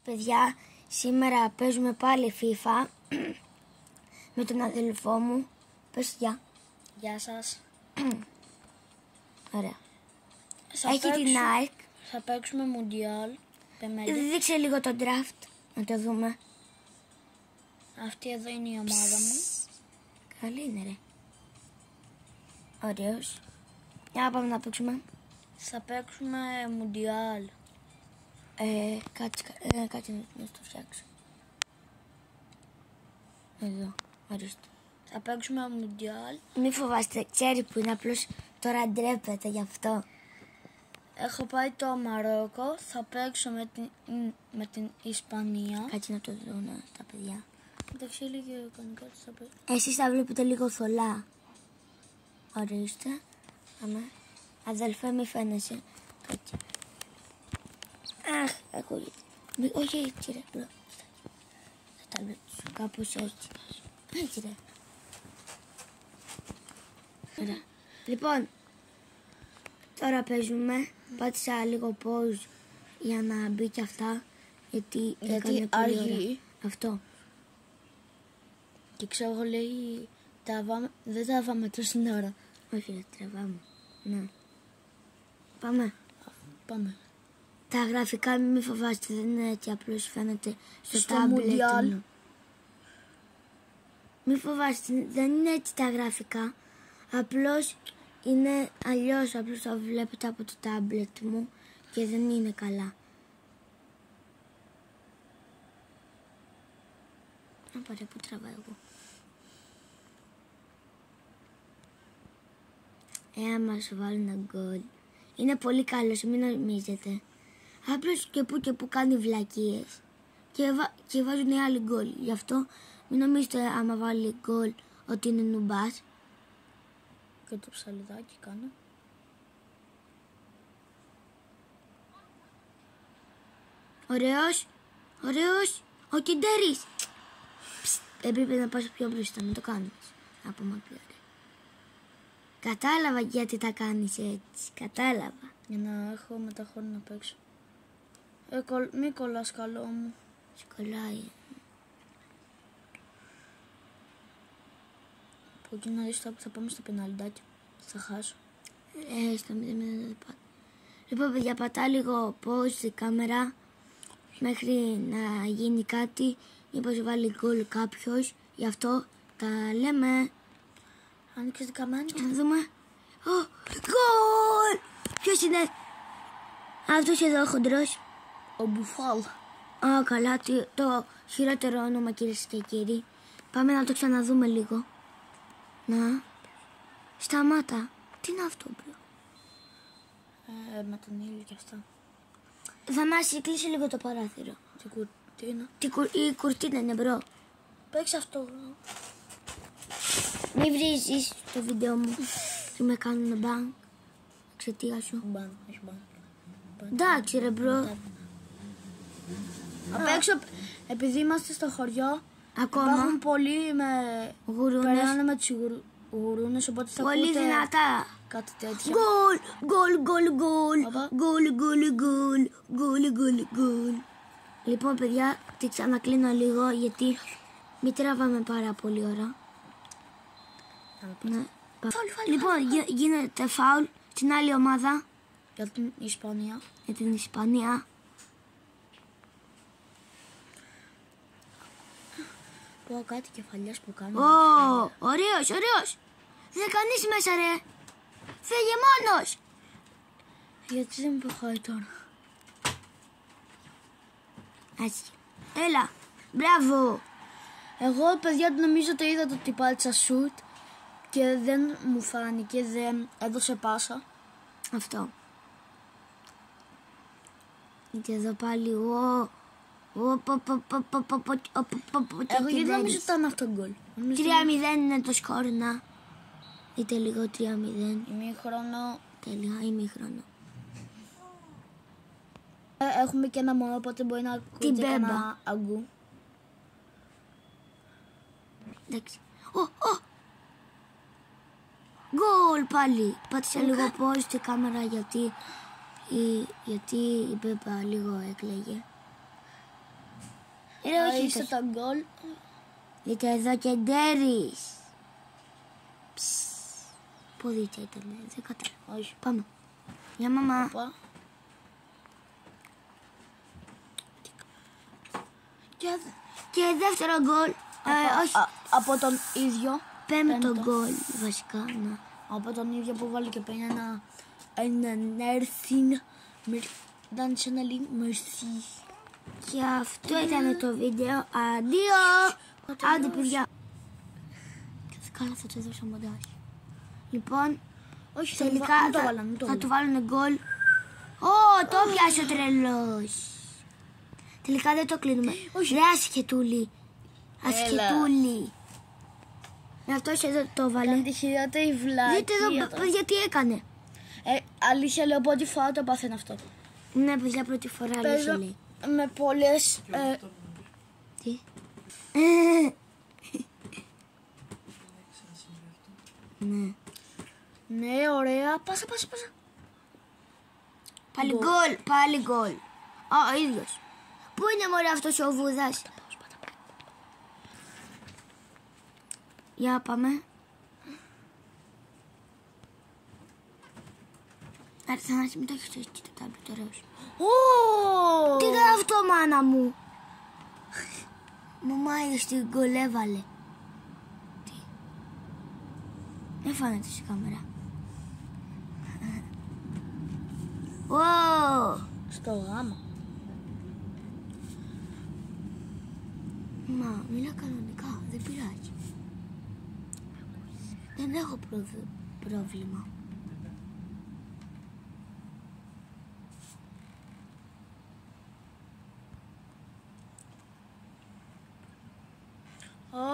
παιδιά, σήμερα παίζουμε πάλι FIFA με τον αδελφό μου. Πες γεια. Γεια σας. Ωραία. Έχει την Nike. Θα παίξουμε Mundial. Δείξε λίγο το draft, να το δούμε. Αυτή εδώ είναι η ομάδα μου. Καλή είναι ρε. Ωραίος. Για να πάμε να παίξουμε. Θα παίξουμε Mundial. Κάτσε να το φτιάξω. Εδώ, ορίστε. Θα παίξουμε Mundial. Μη φοβάστε, ξέρει που είναι, απλώς τώρα ντρέπεται γι' αυτό. Έχω πάει το Μαρόκο. Θα παίξω με την Ισπανία. Κάτσε να το δουν τα παιδιά. Εντάξει, λίγη κανονικά θα παίξω. Εσείς θα βλέπετε λίγο θολά. Ορίστε. Αμέ. Αδελφέ, μη φαίνεσαι. Κάτσε. Αχ, ακούγεται. Όχι έτσι ρε, μπρο. Θα τα βλέπεις κάπως έτσι. Έτσι ρε. Ωραία. Λοιπόν, τώρα παίζουμε. Πάτησα λίγο pause για να μπει και αυτά. Γιατί έκανε πολύ ωραία. Αυτό. Και ξέρω, λέει, δεν τα βάμε τόση ώρα. Όχι ρε, τραβάμε. Ναι. Πάμε. Πάμε. Τα γραφικά μη φοβάστε, δεν είναι έτσι, απλώς φαίνεται στο Mundial. μου. Μη φοβάστε, δεν είναι έτσι τα γραφικά. Απλώς είναι αλλιώς, απλώς το βλέπετε από το τάμπλετ μου και δεν είναι καλά. Να πάρε, πού τραβάω εγώ. Μας βάλουν ένα γκολ. Είναι πολύ καλός, μην νομίζετε. Απλώς και που κάνει βλακίες και βάζουν οι άλλοι γκολ. Γι' αυτό μην νομίζετε άμα βάλει γκολ ότι είναι νουμπάς. Και το ψαλιδάκι κάνω. Ωραίος, ωραίος, ο Κιντέρης. Έπρεπε να πας πιο μπροστά, μην το κάνεις. Από μακριά. Κατάλαβα γιατί τα κάνεις έτσι, κατάλαβα. Για να έχω μετά χρόνο να παίξω. Μη κολλάς, καλό μου. Σκολάει. Από εκεί να δεις, θα πάμε στο πεναλντάκι. Θα χάσω. Στο 0-0 δεν πάω. Λοιπόν παιδιά, πατά λίγο pause η κάμερα μέχρι να γίνει κάτι. Μήπως βάλει γκολ κάποιος. Γι' αυτό τα λέμε. Άνοιξε την καμένη. Να δούμε. Γκολ! Ποιος είναι? Αυτός εδώ χοντρός. Ο Μπουφάλ. Καλά, το χειρότερο όνομα κυρίες και κύριοι. Πάμε να το ξαναδούμε λίγο. Να. Σταμάτα. Τι είναι αυτό, μπρο? Με τον ήλιο και αυτά. Θανάση, κλείσε λίγο το παράθυρο. Τι κουρτίνα. Η κουρτίνα είναι, μπρο. Παίξε αυτό. Μη βρίζεις το βίντεο μου και με κάνουν μπαν εξαιτία σου. Μπαν, όχι μπαν. Εντάξει ρε μπρο. Απ' έξω, επειδή είμαστε στο χωριό, Ακόμα υπάρχουν πολλοί με γουρούνες. περνάνε με τις γουρούνες, οπότε θα Πολύ ακούτε δυνατά. κάτι τέτοιο. Γκολ, γκολ, γκολ, γκολ. Παπα. Γκολ, γκολ, γκολ. Γκολ, γκολ, γκολ. Λοιπόν παιδιά, τη ξανακλίνω λίγο γιατί μην τραβάμε πάρα πολύ ώρα. Ναι. Λοιπόν, γίνεται φάουλ στην άλλη ομάδα. Για την Ισπανία. Για την Ισπανία. Πω κάτι κεφαλιάς που κάνω. Ωραίος, ωραίος. Δεν είναι κανείς μέσα ρε. Φύγε μόνος. Γιατί δεν με προχωράει τώρα. Έτσι. Έλα. Μπράβο. Εγώ παιδιά νομίζω το είδα το τυπάτσα σουτ και δεν μου φάνηκε, δεν έδωσε πάσα. Αυτό. Και εδώ πάλι Εγώ γιατί νομίζω ότι ήταν αυτό γκολ. 3-0 είναι το σκορ, να. Είτε λίγο 3-0. Ημίχρονο. Τέλεια, ημίχρονο. Έχουμε και ένα μόνο, οπότε μπορεί να ακούτε και ένα αγκού. Εντάξει. Γκολ πάλι. Πάτησα λίγο pause στη κάμερα γιατί η Πέπα λίγο έκλαιγε. Όχι, είστε τα γκολ. Είτε εδώ και Ντέρις. Ποδίτσα ήταν, δεν κατάλαβα. Όχι. Πάμε. Για μαμά. Οπα. Και δεύτερο γκολ. Όχι. Από τον ίδιο. Πέμπτο γκολ βασικά. Ναι. Από τον ίδιο που βάλει και πριν ένα νέρθιν. Δάνεισε ένα λίγο μερσί. Και αυτό ήταν το βίντεο. Αντίο. Άντε παιδιά. Καλά θα το δώσω μοντάζ. Λοιπόν, Όχι, τελικά θα του βάλουν γκολ. Ω, το πιάσε ο τρελός. Τελικά δεν το κλείνουμε. Ρε ασχετούλη. Ασχετούλη. Αυτός εδώ το βάλε. Κάνει τη χειρότερη βλάκια. Δείτε εδώ παιδιά τι έκανε. Αλήθεια λέω πρώτη φορά το πάθαινε αυτό. Ναι παιδιά πρώτη φορά αλήθεια λέει. Με πολλές... Τι. Ναι. Ναι, ωραία. Πάσα. Πάλι γκολ, πάλι γκολ. Ο ίδιος. Πού είναι μωρέ αυτός ο Βούδας. Για πάμε. Αρθανάση μην το έχεις έτσι το τάμπλετ ωραίος. Τι ήταν αυτό μάνα μου. Μου μάγες την γκολ έβαλε. Τι. Δεν φάνεται στη κάμερα. Στο γάμα. Μα μιλά κανονικά, δεν πειράζει. Δεν έχω πρόβλημα.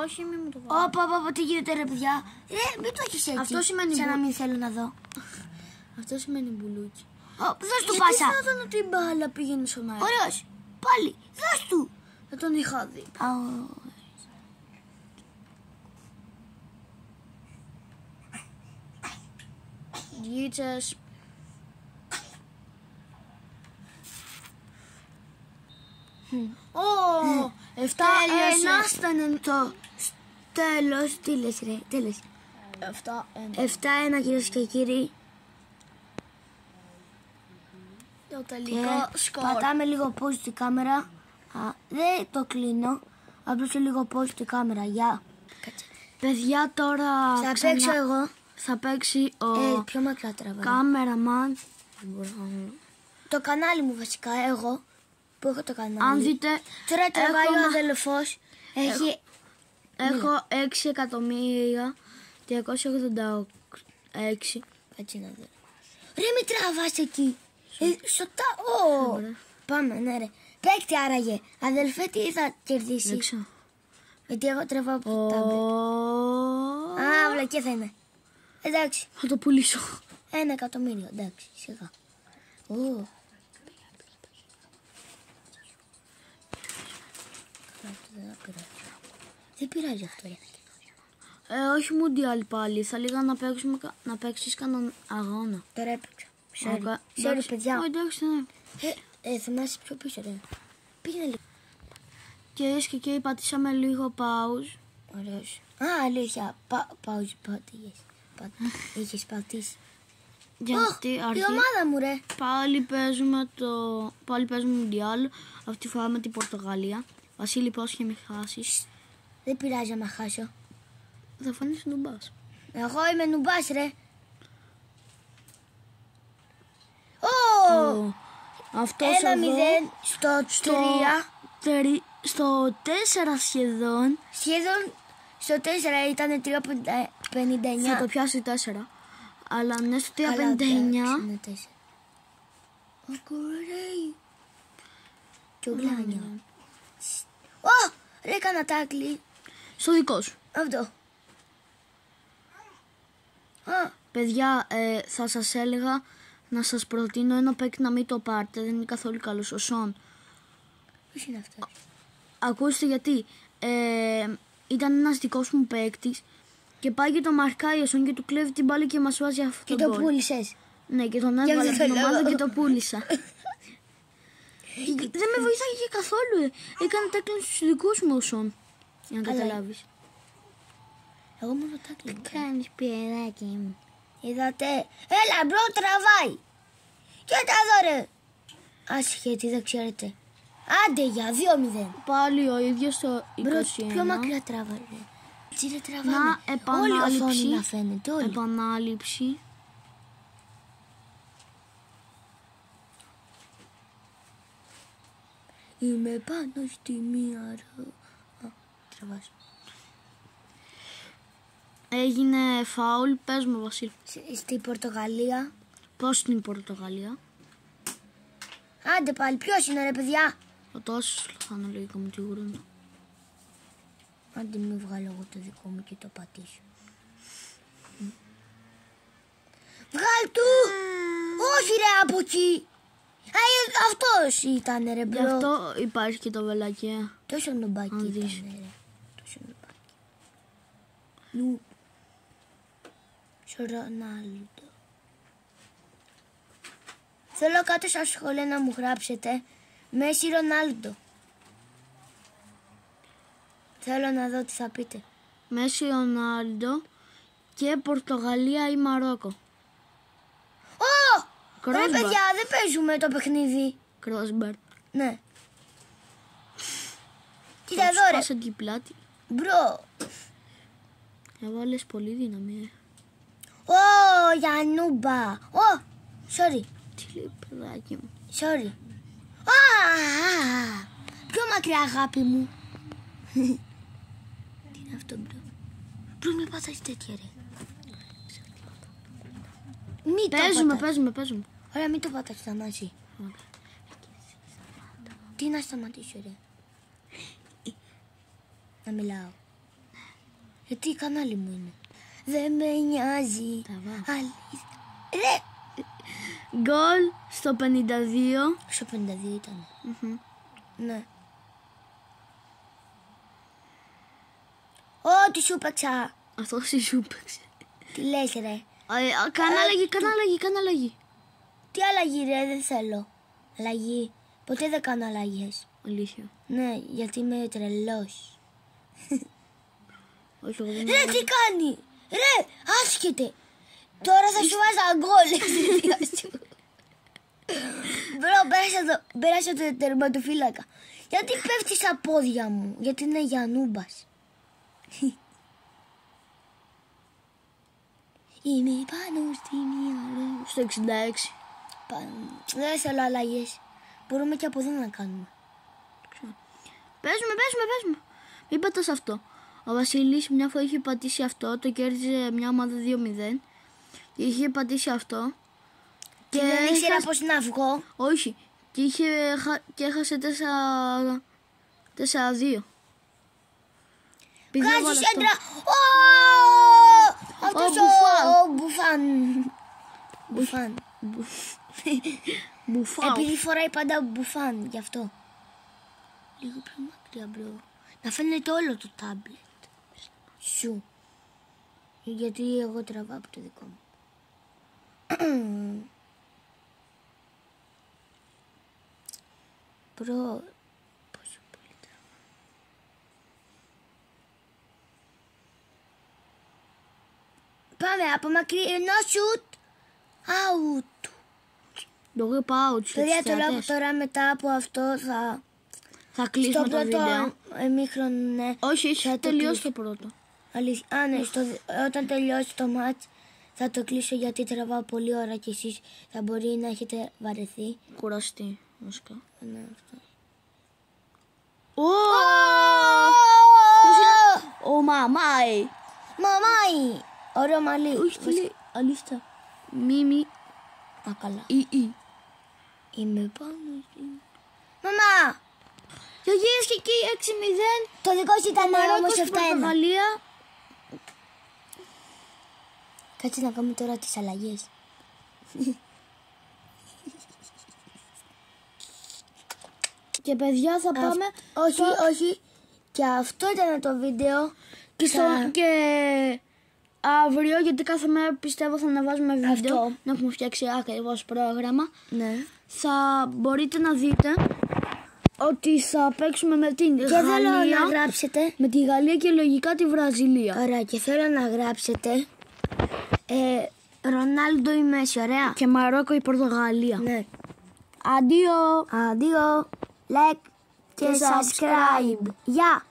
Όχι, μην μου το βάλεις. Όπα, τι γίνεται ρε παιδιά. Μην το έχεις έτσι. Αυτό σημαίνει σαν να μην θέλω να δω. Αυτό σημαίνει μπουλούκι. Δώσ' του Γιατί πάσα. θα δω την μπάλα πήγαινε στον αέρα. Ωραίος. Πάλι. Δώσ' του. Δεν τον είχα δει. Γίτσες. Ω, 7-1 Τέλειωσε. Το τέλος. Τι λες ρε. Τέλος. 7-1. 7-1 κυρίες και κύριοι. Το Και τελικό σκορ. πατάμε λίγο pause στη κάμερα. Δεν το κλείνω. Απλώς λίγο pause στη κάμερα. Γεια. Παιδιά τώρα Θα παίξω εγώ. θα παίξει ο Πιο μακριά τραβάω. κάμεραμαν. Το κανάλι μου βασικά εγώ. Που έχω το κανάλι. Αν δείτε, Τώρα τραβάει ο έχω- αδελφός. Έχει... έχω 6.386. Κάτσε να δω. Ρε μη τραβάς εκεί. Σωτά. Πάμε ναι ρε. Παίκτη άραγε. Αδελφέ τι θα κερδίσει. Δεν ξέρω. Γιατί εγώ τραβάω από το τάμπλετ. Βλακία θα είναι. Εντάξει. Θα το πουλήσω. 1 εκατομμύριο. Εντάξει. Σιγά. Δεν πειράζει αυτό ρε. Όχι μουντιάλ πάλι. Θα λίγα να παίξεις κανέναν αγώνα. Τώρα έπαιξα. Sorry, Sorry παιδιά. Εντάξει, ναι. Θυμάσαι πιο πίσω ρε. Πήγαινε λίγο. Κυρίες και κύριοι, πατήσαμε λίγο pause. Ωραίος. Αλήθεια. Πάουζ πάτηγες. Είχες πατήσει. Γιατί Η ομάδα μου ρε. Πάλι παίζουμε μουντιάλ. Αυτή τη φορά με την Πορτογαλία. Βασίλη, πώς και μη χάσεις. Δεν πειράζει άμα χάσω. Θα φανείς νουμπάς. Εγώ είμαι νουμπάς ρε. Αυτός 1-0 στο 3. Στο 4 σχεδόν. Σχεδόν στο 4 ήταν 3,59. Θα το πιάσει 4. Αλλά ναι, στο 3,59. Είναι 4. Ο κορέι. Και ο γλάνιο. Ρε έκανα τάκλι. Στο δικό σου. Αυτό. Παιδιά, θα σας έλεγα να σας προτείνω ένα παίκτη να μην το πάρετε. Δεν είναι καθόλου καλός. Ο Σον. Ποιος είναι αυτό? Ακούστε γιατί. Ήταν ένας δικός μου παίκτης και πάει και το μαρκάει ο Σον και του κλέβει την μπάλα και μας βάζει αυτό Και το πούλησες. Ναι, και τον έβαλα αυτό από την το ομάδα λέω. και το πούλησα. Δεν με βοηθάει καθόλου. Έκανε τάκλινγκ στους δικούς μου οσόν. Για να καταλάβεις. Εγώ μόνο τάκλινγκ. Κάνεις πιεράκι μου. Είδατε. Έλα μπρο, τραβάει. Κοίτα εδώ ρε. Άσχετη, δεν ξέρετε. Άντε για 2-0. Πάλι ο ίδιος το 21. Μπρο, πιο μακριά τραβάει. Έτσι ρε τραβάμε. Να Όλη η οθόνη επανάληψη. να φαίνεται. Όλη. Επανάληψη. Είμαι πάνω στη μία ρο. Τραβάς. Έγινε φάουλ. Πες μου Βασίλη. Στη Πορτογαλία. Πώς είναι η Πορτογαλία? Άντε πάλι, ποιος είναι ρε παιδιά. Ο τόσος θα είναι λογικό με τη γουρούνα. Άντε μην βγάλω εγώ το δικό μου και το πατήσω. Βγάλ του! Όχι ρε από εκεί! Αυτός ήταν ρε Γι' μπρο. αυτό υπάρχει και το βελάκι. Τόσο νομπάκι Αν ήταν δεις. ρε. Τόσο νομπάκι. Νου. Ρονάλντο. Θέλω κάτω στα σχόλια να μου γράψετε Μέση Ρονάλντο. Θέλω να δω τι θα πείτε. Μέση Ρονάλντο και Πορτογαλία ή Μαρόκο. Ω! Ρε Κρόσμπαρ. παιδιά, δεν παίζουμε το παιχνίδι. Κρόσμπαρ. Ναι. Κοίτα εδώ ρε. Πάσα την πλάτη. Μπρο. Έβαλες πολύ δύναμη. Ω, Γιαννούμπα. Ω, sorry. Τι λέει παιδάκι μου. Sorry. Α, πιο μακριά αγάπη μου. Τι είναι αυτό μπρο. Μπρο μην πατάς τέτοια ρε. Μην το πατάς. Παίζουμε. Ωραία μην το πατάς Θανάση. Ωραία. Τι να σταματήσω ρε. Να μιλάω. Γιατί η κανάλι μου είναι. Δεν με νοιάζει. Τραβάω. Αλήθεια. Ρε. Γκολ στο 52. Στο 52 ήταν. Ναι. Ω, τι σου παίξα. Αυτό σου παίξε. Τι λες ρε. Κάνε αλλαγή. Τι αλλαγή ρε, δεν θέλω. Αλλαγή. Ποτέ δεν κάνω αλλαγές. Αλήθεια. Ναι, γιατί είμαι τρελός. Όχι, εγώ δεν Ρε, τι κάνει. Ρε, άσχετε. Τώρα θα σου βάζα γκολ. Μπρο, πέρασα το τερματοφύλακα. Γιατί πέφτει στα πόδια μου. Γιατί είναι Γιαννούμπας. Είμαι πάνω στη μία ρο. στο 66. Δεν θέλω αλλαγές. Μπορούμε και από εδώ να κάνουμε. Παίζουμε. Μην πατάς αυτό. Ο Βασίλης μια φορά είχε πατήσει αυτό, το κέρδιζε μια ομάδα 2-0. Και είχε πατήσει αυτό. Και δεν ήξερα πώς να βγω. Όχι. Και έχασε 4-2. Βγάζει σέντρα. Αυτός ο Μπουφάν. Μπουφάου. Επειδή φοράει πάντα Μπουφάν, γι' αυτό. Λίγο πιο μακριά μπρο. Να φαίνεται όλο το τάμπλετ σου. Γιατί εγώ τραβάω από το δικό μου. Μπρο. Πόσο πολύ τραβάω. Πάμε από μακρινό σουτ. Out. Εγώ πάω Παιδιά, τώρα μετά από αυτό θα κλείσουμε το βίντεο. πρώτο εμίχρονο, ναι. Όχι, θα έχει τελειώσει το πρώτο. Αλήθεια. Α, ναι, όταν τελειώσει το μάτς θα το κλείσω γιατί τραβάω πολύ ώρα και εσείς θα μπορεί να έχετε βαρεθεί. Κουραστεί, βασικά. Ναι, αυτό. Ο Μαμάι. Μαμάι! Ωραίο μαλλί. Όχι, τι λέει, αλήθεια. Μίμη. Α, καλά. Είμαι πάνω στην... Μαμά! Και γύρεις και εκεί 6-0. Το δικό σου ήταν όμως 7-1. Πορτογαλία. Κάτσε να κάνουμε τώρα τις αλλαγές. Και παιδιά θα πάμε... Όχι. Και αυτό ήταν το βίντεο. Και αύριο, γιατί κάθε μέρα πιστεύω θα ανεβάζουμε βίντεο. Αυτό. Να έχουμε φτιάξει ακριβώς πρόγραμμα. Ναι. Θα μπορείτε να δείτε ότι θα παίξουμε με την Και Γαλλία. θέλω να γράψετε. Με τη Γαλλία και λογικά τη Βραζιλία. Ωραία, και θέλω να γράψετε Ρονάλντο ή Μέση, ωραία. Και Μαρόκο ή Πορτογαλία. Ναι. Αντίο. Αντίο, like και subscribe. Γεια.